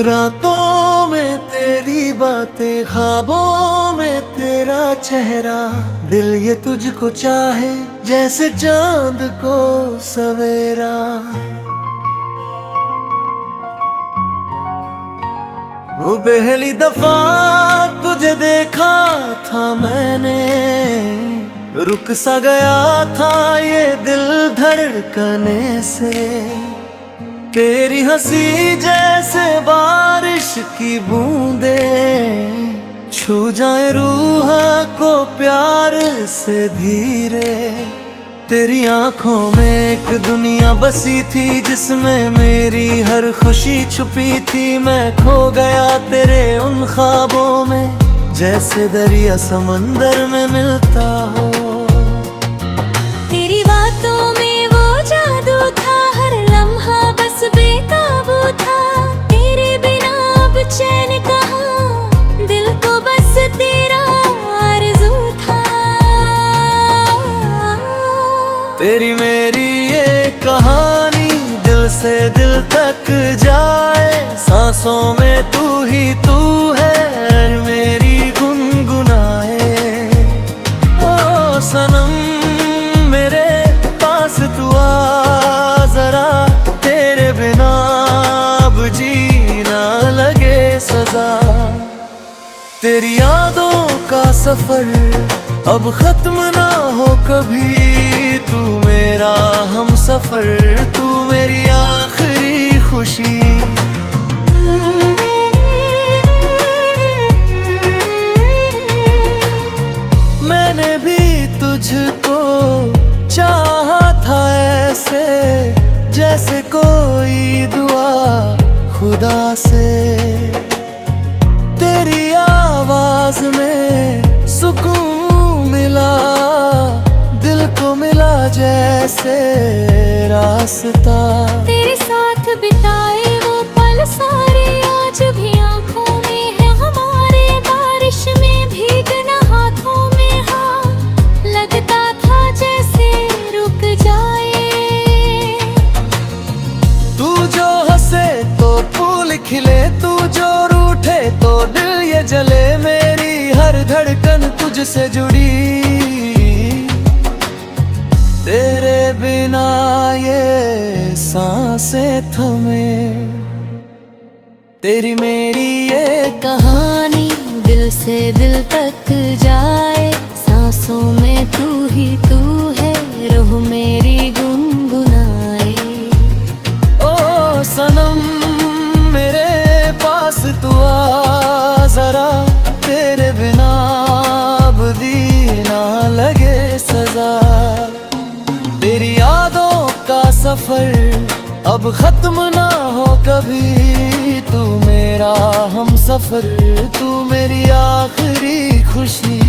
रातों में तेरी बातें, ख्वाबों में तेरा चेहरा, दिल ये तुझको चाहे जैसे चांद को सवेरा। वो पहली दफा तुझे देखा था मैंने, रुक सा गया था ये दिल धड़कने से। तेरी हंसी जैसे बारिश की बूंदे, छू जाए रूह को प्यार से धीरे। तेरी आंखों में एक दुनिया बसी थी, जिसमें मेरी हर खुशी छुपी थी। मैं खो गया तेरे उन ख्वाबों में, जैसे दरिया समंदर में मिलता हो। तेरी बातों में वो जादू था, हर लम्हा बस बेकाबू था। तेरे बिना अब चैन कहाँ, दिल को बस तेरा आरज़ू था। तेरी मेरी ये कहानी दिल से दिल तक जाए, सांसों में तू ही तू है मेरी गुनगुनाए। ओ सनम मेरे पास तू आ जरा, तेरे बिना अब जीना लगे सजा। तेरी यादों का सफर अब खत्म ना हो कभी, तू मेरा हम सफर, तू मेरी आखिरी खुशी। मैंने भी तुझको चाहा था ऐसे, जैसे कोई दुआ खुदा से। तेरी आवाज में सुकून मिला, दिल को मिला जैसे रास्ता। तेरे साथ बिताए वो पल सारे आज भी आंखों में है हमारे। बारिश में भीगना हाथों में, हाँ लगता था जैसे रुक जाए। तू जो हंसे तो फूल खिले, तू जो रूठे तो दिल ये जले। मेरी हर धड़कन तुझसे जुड़ी, तेरे बिना ये सांसें थमे। तेरी मेरी ये कहानी दिल से दिल तक जाए, सांसों में तू ही तू है, रूह मेरी गुनगुनाए। ओ सनम मेरे पास तू आ जरा, तेरे बिना अब जीना लगे सजा। तेरी यादों का सफर अब खत्म ना हो कभी, तू मेरा हम सफर, तू मेरी आखिरी खुशी।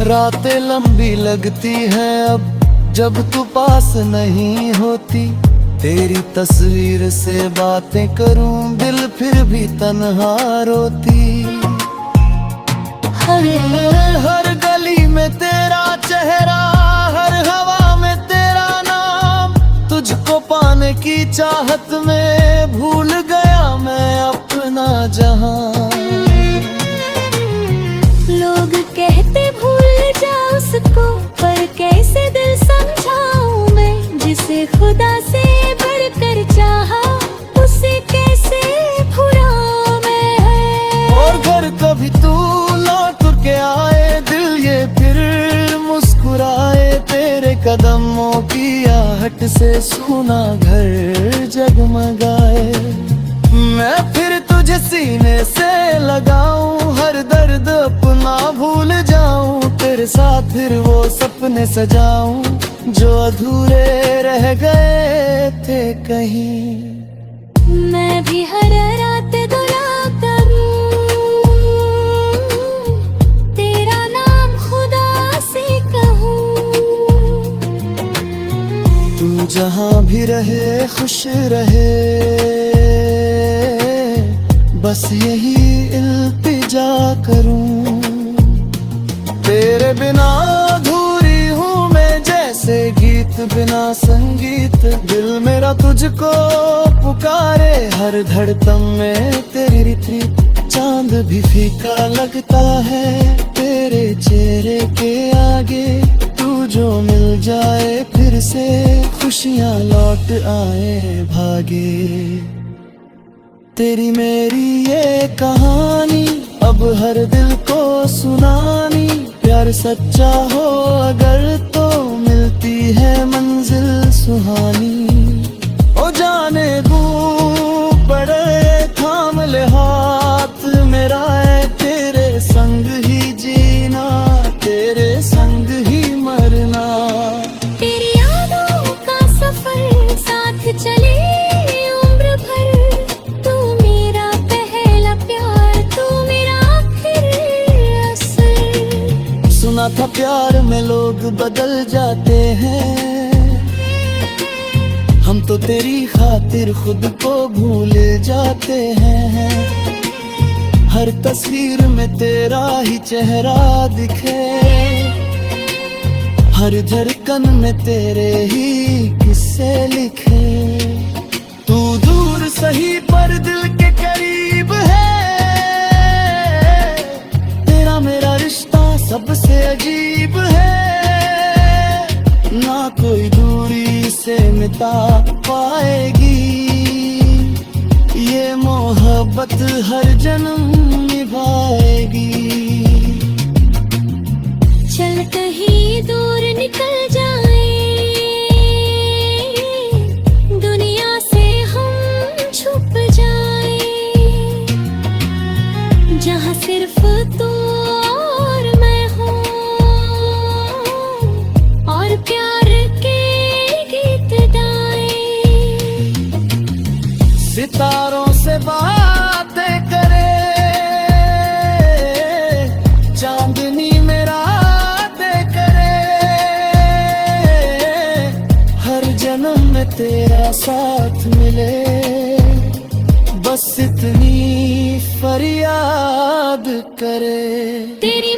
रातें लंबी लगती हैं अब जब तू पास नहीं होती। तेरी तस्वीर से बातें करूं दिल फिर भी तन्हा रोती। हर गली में तेरा चेहरा, हर हवा में तेरा नाम। तुझको पाने की चाहत में भूल गया मैं अपना जहां। लोग कहते भूल जा उसको, पर कैसे दिल समझाऊं मैं, जिसे खुदा से बढ़कर चाहा उसे कैसे भुलाऊं मैं। और घर कभी तू लौट के आए, दिल ये फिर मुस्कुराए। तेरे कदमों की आहट से सूना घर जगमगाए। मैं फिर तुझे सीने से लगाऊं, हर दर्द अपना भूल जाऊं। तेरे साथ फिर वो सपने सजाऊं, जो अधूरे रह गए थे कहीं। मैं भी हर रात दुआ करूं, तेरा नाम खुदा से कहूं। तू जहां भी रहे खुश रहे, बस यही इल्तिजा करूं। तेरे बिना अधूरी हूँ मैं, जैसे गीत बिना संगीत। दिल मेरा तुझको पुकारे, हर धड़कन में तेरी प्रीत। चांद भी फीका लगता है तेरे चेहरे के आगे। तू जो मिल जाए फिर से, खुशियाँ लौट आए भागे। तेरी मेरी ये कहानी अब हर दिल को सुनानी। प्यार सच्चा हो अगर तो मिलती है मंजिल सुहानी। ओ जाने तू पड़े थाम ले हाथ मेरा है, तेरे संग ही जीना, तेरे संग ही मरना। तेरी यादों का सफर साथ चले उम्र भर। तू मेरा पहला प्यार, तू मेरा आखिरी असर। सुना था प्यार में लोग बदल जाते हैं, हम तो तेरी खातिर खुद को भूल जाते हैं। हर तस्वीर में तेरा ही चेहरा दिखे, हर धड़कन में तेरे ही किस्से लिखे। तू दूर सही पर दिल के करीब है, तेरा मेरा रिश्ता सबसे अजीब है। ना कोई दूरी से मिटा पाएगी ये मोहब्बत, हर जन्म निभाएगी। चल कहीं दूर निकल जाए, दुनिया से हम छुप जाए। जहाँ सिर्फ तू और मैं हूँ, और प्यार के गीत गाए। सितारों से बातें करे चांदनी में रातें करे। हर जन्म में तेरा साथ मिले, बस इतनी फरियाद करे। तेरी